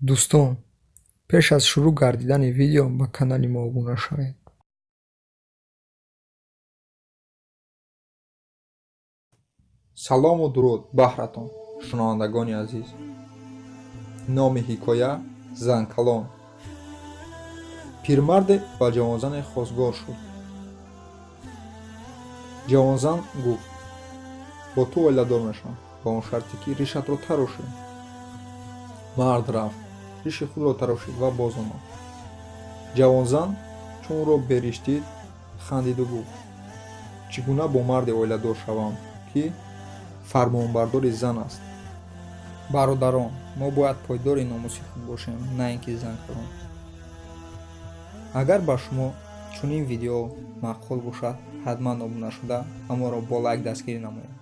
дӯстон, пеш аз шурӯъ гардидани видео ба канали мо обуна шавед. салому дуруд баҳратон шунавандагони азиз. номи ҳикоя занкалон. пирмарде ба ҷавонзане хостгор шуд. ҷавонзан гуфт: бо ту ойладор мешавам, ба он шарте ки ришатро тарошӣ. мард рафт, риши худро тарошид ва боз омад. ҷавонзан чун ӯро бериш дид, хандиду гуфт: чӣ гуна бо марде ойладор шавам, ки фармонбардори зан аст? бародарон, мо бояд пойдори номуси худ бошем, на ин ки занкалон. агар ба шумо чунин видео маъқул бошад, ҳатман обуна шуда аморо бо лайк дастгирӣ намоед.